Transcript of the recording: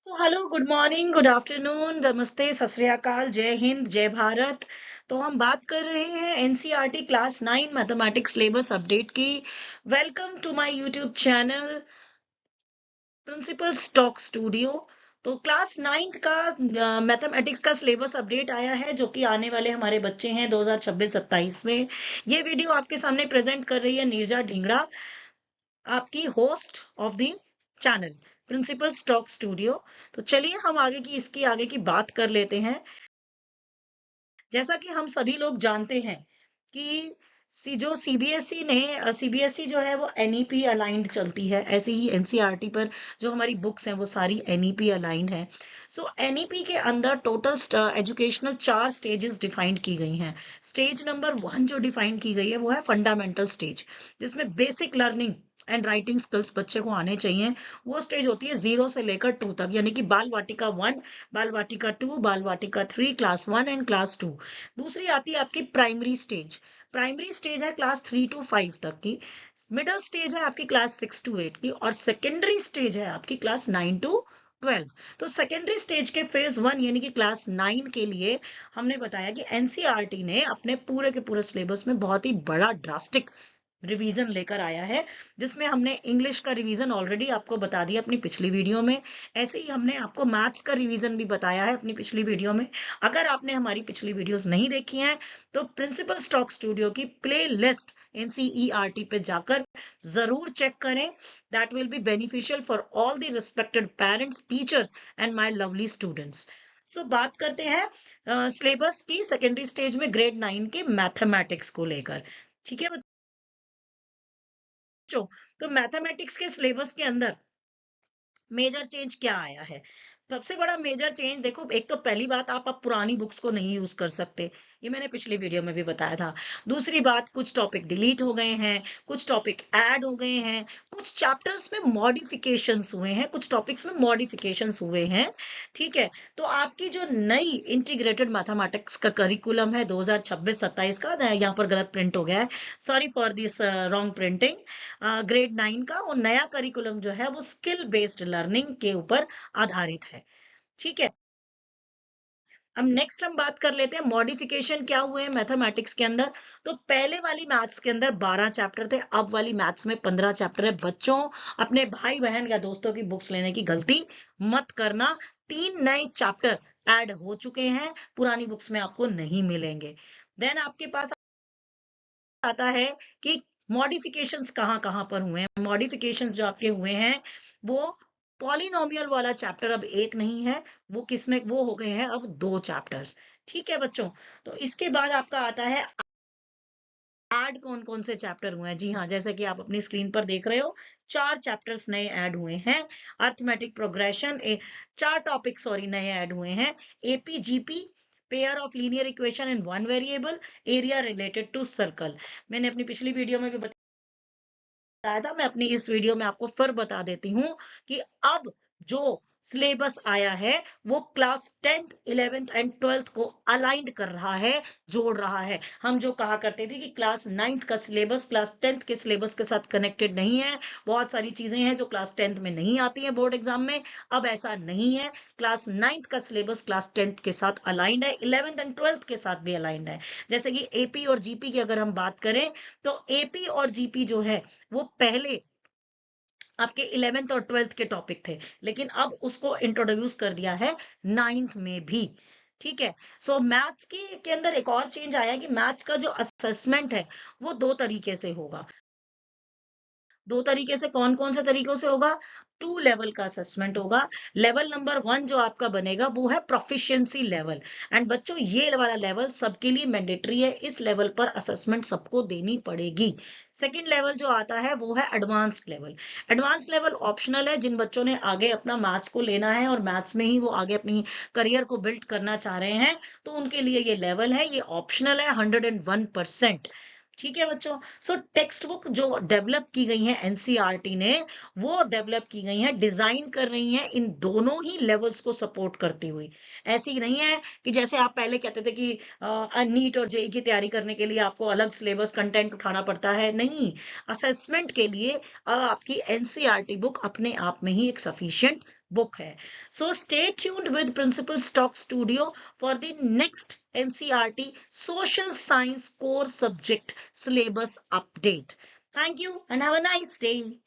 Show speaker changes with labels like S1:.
S1: Hello, good morning, good afternoon, नमस्ते, सत श्री अकाल, जय हिंद, जय भारत। तो हम बात कर रहे हैं NCERT class 9 mathematics syllabus update की। Welcome to my YouTube channel Principal Stock Studio. तो क्लास 9 का मैथमेटिक्स का सिलेबस अपडेट आया है, जो कि आने वाले हमारे बच्चे हैं 2026-27 में। ये वीडियो आपके सामने प्रेजेंट कर रही है नीरजा ढींगड़ा, आपकी host of the channel Principal Stock Studio. तो चलिए हम इसकी आगे की बात कर लेते हैं। जैसा कि हम सभी लोग जानते हैं कि जो सीबीएसई जो है वो एनईपी अलाइंड चलती है, ऐसे ही एनसीईआरटी पर जो हमारी बुक्स हैं वो सारी एनईपी अलाइंड है। सो एनईपी के अंदर टोटल एजुकेशनल 4 स्टेजेस डिफाइंड की गई हैं। स्टेज नंबर 1 जो डिफाइन की गई है वो है फंडामेंटल स्टेज, जिसमें basic learning and writing skills बच्चे को आने चाहिए। वो स्टेज होती है 0 से लेकर 2 तक, यानी कि बाल वाटिका 1, बाल वाटिका 2, बाल वाटिका 3, क्लास 1 एंड क्लास 2। दूसरी आती है आपकी प्राइमरी स्टेज। प्राइमरी स्टेज है क्लास 3 to 5 तक की। मिडिल स्टेज है आपकी क्लास 6 to 8 की, और सेकेंडरी स्टेज है आपकी क्लास 9 to 12। तो सेकेंडरी स्टेज के फेज 1 यानी कि क्लास 9 के लिए हमने बताया कि एनसीईआरटी ने अपने पूरे के पूरे सिलेबस में बहुत ही बड़ा ड्रास्टिक रिवीजन लेकर आया है, जिसमें हमने इंग्लिश का रिवीजन ऑलरेडी आपको बता दिया अपनी पिछली वीडियो में। ऐसे ही हमने आपको मैथ्स का रिवीजन भी बताया है अपनी पिछली वीडियो में। अगर आपने हमारी पिछली वीडियोस नहीं देखी हैं तो प्रिंसिपल स्टॉक स्टूडियो की प्ले लिस्ट एनसीईआरटी पे जाकर जरूर चेक करें। That will be beneficial for all the respected parents, teachers and my lovely students. So बात करते हैं सिलेबस की सेकेंडरी स्टेज में ग्रेड 9 के मैथमेटिक्स को लेकर। ठीक है बच्चों, तो मैथमेटिक्स के सिलेबस के अंदर मेजर चेंज क्या आया है? सबसे बड़ा मेजर चेंज देखो, एक तो पहली बात, आप अब पुरानी बुक्स को नहीं यूज कर सकते, ये मैंने पिछली वीडियो में भी बताया था। दूसरी बात, कुछ टॉपिक डिलीट हो गए हैं, कुछ टॉपिक ऐड हो गए हैं, कुछ चैप्टर्स में मॉडिफिकेशंस हुए हैं, कुछ टॉपिक्स में मॉडिफिकेशंस हुए हैं। ठीक है, तो आपकी जो नई इंटीग्रेटेड मैथमेटिक्स का करिकुलम है 2026-27 का, यहाँ पर गलत प्रिंट हो गया है, sorry for this wrong printing. Grade 9 का वो नया करिकुलम जो है वो स्किल बेस्ड लर्निंग के ऊपर आधारित है। ठीक है, अब नेक्स्ट हम बात कर लेते हैं मॉडिफिकेशन क्या हुए हैं मैथमेटिक्स के अंदर। तो पहले वाली मैथ्स के अंदर 12 चैप्टर थे, अब वाली मैथ्स में 15 चैप्टर है। बच्चों, अपने भाई बहन या दोस्तों की बुक्स लेने की गलती मत करना। 3 नए चैप्टर ऐड हो चुके हैं, पुरानी बुक्स में आपको नहीं मिलेंगे। देन आपके पास आता है कि मॉडिफिकेशंस कहाँ कहाँ पर हुए हैं। मॉडिफिकेशंस जो आपके हुए हैं वो पॉलिनोमियल वाला चैप्टर अब एक नहीं है, वो किसमें वो हो गए हैं अब 2 चैप्टर्स। ठीक है बच्चों, तो इसके बाद आपका आता है ऐड कौन कौन से चैप्टर हुए हैं। जी हाँ, जैसे कि आप अपनी स्क्रीन पर देख रहे हो, 4 चैप्टर्स नए ऐड हुए हैं। अर्थमेटिक प्रोग्रेशन, 4 टॉपिक सॉरी नए ऐड हुए हैं। AP GP, pair of linear equation in one variable, area related to circle. मैंने अपनी पिछली वीडियो में भी बताया था, मैं अपनी इस वीडियो में आपको फिर बता देती हूँ कि अब जो सिलेबस आया है वो class 10th 11th and 12th को अलाइंड कर रहा है, जोड़ रहा है। हम जो कहा करते थे कि क्लास 9th का सिलेबस क्लास 10th के सिलेबस के साथ कनेक्टेड नहीं है, बहुत सारी चीजें हैं जो क्लास 10th में नहीं आती हैं बोर्ड एग्जाम में, अब ऐसा नहीं है। क्लास 9th का सिलेबस क्लास 10th के साथ अलाइंड है, 11th एंड 12th के साथ भी अलाइंड है। जैसे कि एपी और जीपी की अगर हम बात करें, तो एपी और जीपी जो है वो पहले आपके 11th और 12th के टॉपिक थे, लेकिन अब उसको इंट्रोड्यूस कर दिया है 9th में भी। ठीक है, सो मैथ्स के अंदर एक और चेंज आया कि मैथ्स का जो असेसमेंट है वो 2 तरीके से होगा। 2 तरीके से, कौन कौन से तरीकों से होगा? 2 लेवल का असेसमेंट होगा। लेवल नंबर 1 जो आपका बनेगा वो है प्रोफिशिएंसी लेवल। एंड बच्चों, ये वाला लेवल सबके लिए मैंडेटरी है, इस लेवल पर असेसमेंट सबको देनी पड़ेगी। सेकंड लेवल जो आता है वो है advance level. Advance level optional है, जिन बच्चों ने आगे अपना मैथ्स को लेना है और मैथ्स में ही वो आगे अपनी करियर को बिल्ड करना चाह रहे हैं, तो उनके लिए ये लेवल है, ये ऑप्शनल है 101%। ठीक है बच्चों, सो टेक्स्ट बुक जो डेवलप की गई है एनसीईआरटी ने, वो डेवलप की गई है, डिजाइन कर रही है इन दोनों ही लेवल्स को सपोर्ट करती हुई। ऐसी नहीं है कि जैसे आप पहले कहते थे कि नीट और जेई की तैयारी करने के लिए आपको अलग सिलेबस कंटेंट उठाना पड़ता है, नहीं। असेसमेंट के लिए आपकी एनसीईआरटी बुक अपने आप में ही एक सफिशिएंट बुक है। So stay tuned with Principal Stock Studio for the next NCERT social science core subject syllabus update. Thank you and have a nice day.